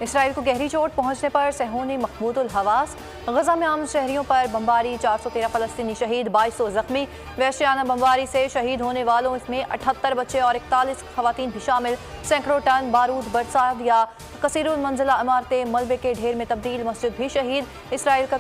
Israel को गहरी चोट पहुंचने पर सेहूनी महमूदुल हवास। गजा में आम शहरियों पर बमबारी, 413 फलस्तीनी शहीद, 2200 जख्मी। वहशियाना बमबारी से शहीद होने वालों इसमें 78 बच्चे और 41 खवातीन भी शामिल। सैकड़ों टन बारूद बरसा दिया। कसीरुल मंजिला इमारतें मलबे के ढेर में तब्दील, मस्जिद भी शहीद। इसराइल का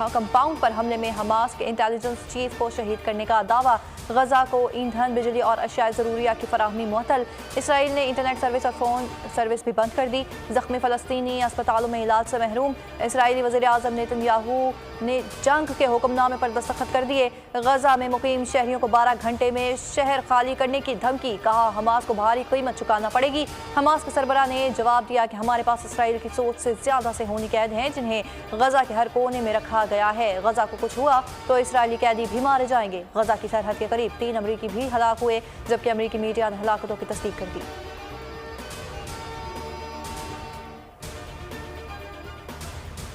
कंपाउंड पर हमले में हमास के इंटेलिजेंस चीफ को शहीद करने का दावा। गजा को ईंधन, बिजली और अशियाए ज़रूरिया की फराहमी मुअत्तल। इसराइल ने इंटरनेट सर्विस और फ़ोन सर्विस भी बंद कर दी। ज़ख्मी फ़लस्तीनी अस्पतालों में इलाज से महरूम। इसराइली वज़ीर आज़म नेतन्याहू ने जंग के हुक्मनामे पर दस्तखत कर दिए। गजा में मुकीम शहरियों को 12 घंटे में शहर खाली करने की धमकी। कहा हमास को भारी कीमत चुकाना पड़ेगी। हमास के सरबराह ने जवाब दिया कि हमारे पास इसराइल की सोच से ज़्यादा सेहूनी कैद हैं जिन्हें गजा के हर कोने में रखा गया है। गजा को कुछ हुआ तो इसराइली कैदी भी मारे जाएंगे। गजा की सरहद के करीब 3 अमरीकी भी हलाक हुए, जबकि अमरीकी मीडिया ने हलाकतों की तस्दीक कर दी।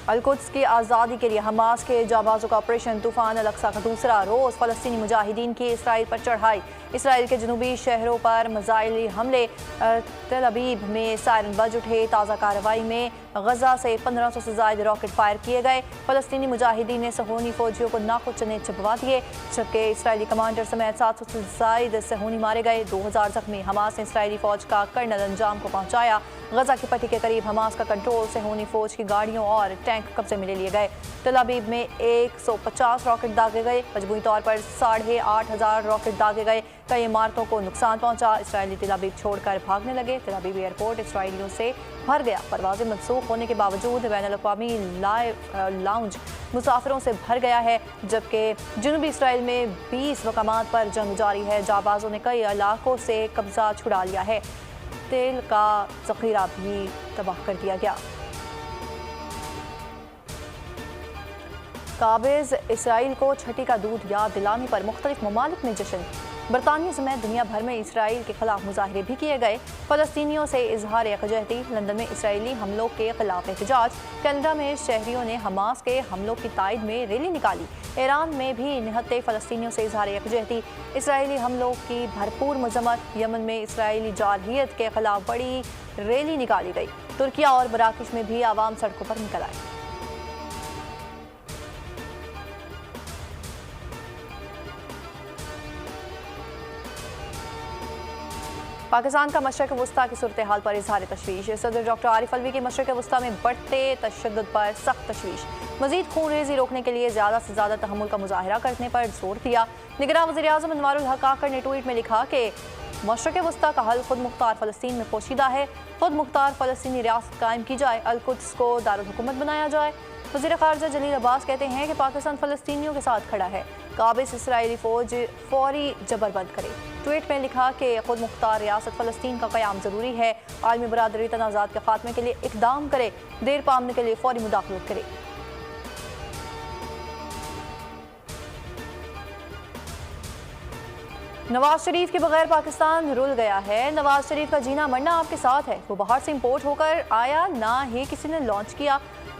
अल-कुद्स की आज़ादी के लिए हमास के जाबाजों का ऑपरेशन तूफान अल-अक्सा का दूसरा रोज़। फ़लस्तीनी मुजाहिदीन की इसराइल पर चढ़ाई। इसराइल के जनूबी शहरों पर मिज़ाइली हमले। तेल अबीब में सायरन बज उठे। ताज़ा कार्रवाई में गजा से 1500 से ज़ायद रॉकेट फायर किए गए। फ़लस्तीनी मुजाहिदीन ने सहूनी फ़ौजियों को नाकुचने चबवा दिए, जबकि इसराइली कमांडर समेत 700 से ज़ायद सहूनी मारे गए। 2000 जख्मी। हमास ने इसराइली फ़ौज का कर्नल अंजाम को पहुँचाया। गजा की पट्टी के करीब हमास का कंट्रोल। सहूनी फ़ौज की गाड़ियों और टैंक कब्जे में ले लिए गए। तेल अबीब में 150 रॉकेट दागे गए। मजमूई तौर पर 8500 रॉकेट दागे गए। कई इमारतों को नुकसान पहुंचा। इसराइली तेल अबीब छोड़कर भागने लगे। तेल अबीब एयरपोर्ट इसराइलियों से भर गया। परवाजें मनसूख होने के बावजूद बैनुल-अक़वामी लाउंज मुसाफिरों से भर गया है, जबकि जनूबी इसराइल में 20 मकामात पर जंग जारी है। जाबाजों ने कई इलाकों से कब्जा छुड़ा लिया है। तेल का ज़ख़ीरा भी तबाह कर दिया गया। काबिज़ इसराइल को छठी का दूध याद दिलाने पर मुख्तलिफ ममालिक में जश्न। बरतानिया समेत दुनिया भर में इसराइल के खिलाफ मुजाहरे भी किए गए। फ़लस्तीनियों से इजहार यकजहती। लंदन में इसराइली हमलों के खिलाफ एहतजाज। कनाडा में शहरियों ने हमास के हमलों की तायद में रैली निकाली। ईरान में भी निहत्ते फ़लस्तीनियों से इजहार यकजहती। इसराइली हमलों की भरपूर मजम्मत। यमन में इसराइली जारहियत के खिलाफ बड़ी रैली निकाली गई। तुर्किया और मराकश में भी आवाम सड़कों पर निकल आए। पाकिस्तान का मशरक़ वस्ता की सूरत हाल पर इजहार तशवीश। सदर डॉक्टर आरिफ अलवी की मशरक़ वस्ता में बढ़ते तशद्दुद पर सख्त तशवीश। मज़ीद खूनरेज़ी रोकने के लिए ज़्यादा से ज़्यादा तहम्मुल का मुजाहरा करने पर जोर दिया। निगरान वज़ीर आज़म अनवारुल हक काकर ने ट्वीट में लिखा कि मशरक़ वस्ता का हल खुद मुख्तार फ़लस्तीन में पोशीदा है। खुद मुख्तार फ़लस्तीनी रियासत कायम की जाए। अल-कुद्स को दारुल हुकूमत बनाया जाए। वज़ीर ख़ारजा जलील अब्बास कहते हैं कि पाकिस्तान फ़लस्तीनियों के साथ खड़ा है। काबिज़ इसराइली फ़ौज फौरी जबर बंद करे। ट्वीट में लिखा कि खुद मुख्तार रियासत फ़लस्तीन का क़याम ज़रूरी है। आलमी बरादरी तनाज़ात के ख़ात्मे के लिए इक़दाम करे। देर पामने के लिए फौरी मुदाखलत करे। नवाज शरीफ के बगैर पाकिस्तान रुल गया है। नवाज शरीफ का जीना मरना आपके साथ है। वो बाहर से इंपोर्ट होकर आया, ना ही किसी ने लॉन्च किया।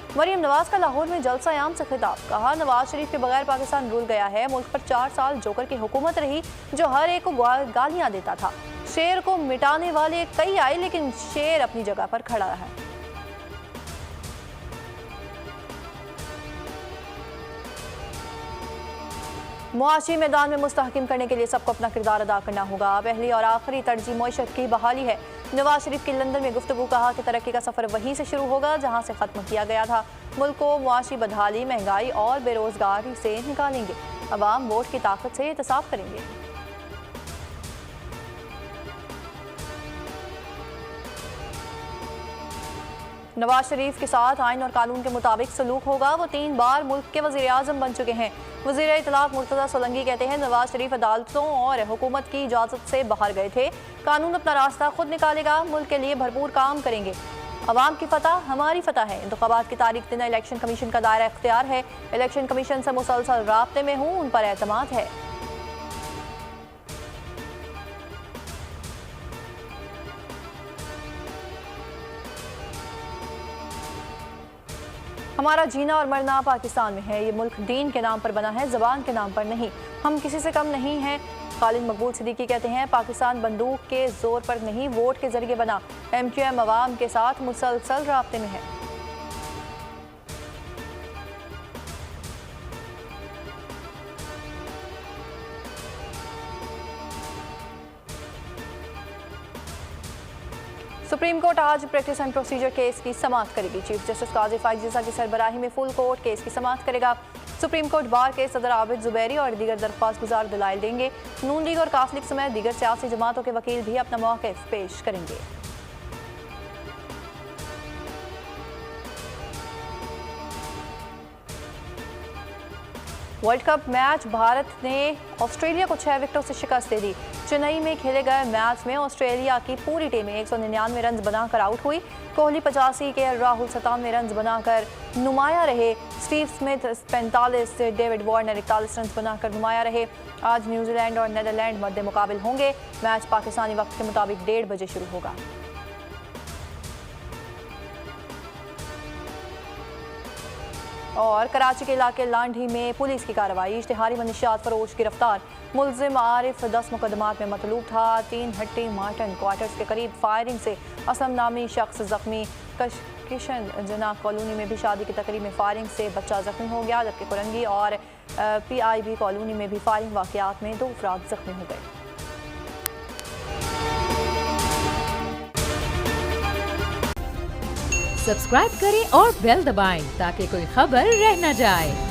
मरियम नवाज का लाहौर में जलसा आम से खिताब। कहा नवाज शरीफ के बगैर पाकिस्तान रुल गया है। मुल्क पर 4 साल जोकर की हुकूमत रही जो हर एक को गालियां देता था। शेर को मिटाने वाले कई आए, लेकिन शेर अपनी जगह पर खड़ा रहा। मुआशी मैदान में मुस्तहकम करने के लिए सबको अपना किरदार अदा करना होगा। पहली और आखिरी तरजीह मईशत की बहाली है। नवाज शरीफ की लंदन में गुफ्तगू। कहा कि तरक्की का सफ़र वहीं से शुरू होगा जहां से ख़त्म किया गया था। मुल्क को मुआशी बदहाली, महंगाई और बेरोजगारी से निकालेंगे। अवाम वोट की ताकत से एहतसाब करेंगे। नवाज शरीफ के साथ आइन और कानून के मुताबिक सलूक होगा। वो 3 बार मुल्क के वज़ीर आज़म बन चुके हैं। वज़ीर इत्तलाफ़ मुर्तज़ा सोलंकी कहते हैं नवाज शरीफ अदालतों और हुकूमत की इजाज़त से बाहर गए थे। कानून अपना रास्ता खुद निकालेगा। मुल्क के लिए भरपूर काम करेंगे। अवाम की फतह हमारी फतह है। इंतखाबात की तारीख देना इलेक्शन कमीशन का दायरा इख्तियार है। इलेक्शन कमीशन से मुसलसल राब्ते में हूँ, उन पर एतमाद है। हमारा जीना और मरना पाकिस्तान में है। ये मुल्क दीन के नाम पर बना है, ज़बान के नाम पर नहीं। हम किसी से कम नहीं हैं। खालिद मकबूल सिद्दीकी कहते हैं, पाकिस्तान बंदूक के जोर पर नहीं, वोट के जरिए बना। MQM अवाम के साथ मुसलसल राब्ते में है। सुप्रीम कोर्ट आज प्रैक्टिस एंड प्रोसीजर केस की समाअत करेगी। चीफ जस्टिस काजी फाइक जीसा की सरबराही में फुल कोर्ट केस की समाअत करेगा। सुप्रीम कोर्ट बार के सदर आबिद जुबैरी और दीगर दरख्वास्त गुजार दलाइल देंगे। नून लीग और काफ लीग समेत दीगर सियासी जमातों के वकील भी अपना मौक़िफ़ पेश करेंगे। वर्ल्ड कप मैच, भारत ने ऑस्ट्रेलिया को 6 विकेटों से शिकस्त दे दी। चेन्नई में खेले गए मैच में ऑस्ट्रेलिया की पूरी टीमें 199 रन बनाकर आउट हुई। कोहली 85, KL राहुल 97 रन बनाकर नुमाया रहे। Steve Smith 45, David Warner 41 run बनाकर नुमाया रहे। आज न्यूजीलैंड और नीदरलैंड मद्दे मुकाबिल होंगे। मैच पाकिस्तानी वक्त के मुताबिक 1:30 बजे शुरू होगा। और कराची के इलाके लांढी में पुलिस की कार्रवाई, इश्तिहारी मनशियात फरोश गिरफ्तार। मुलजिम आरिफ 10 मुकदमात में मतलूब था। 3 हट्टी मार्टन क्वार्टर्स के करीब फायरिंग से असलम नामी शख्स जख्मी। किशन जना कॉलोनी में भी शादी की तकरीब में फायरिंग से बच्चा जख्मी हो गया, जबकि कुरंगी और PIB कॉलोनी में भी फायरिंग वाकयात में 2 अफराद जख्मी हो गए। सब्सक्राइब करें और बेल दबाएं ताकि कोई खबर रह न जाए।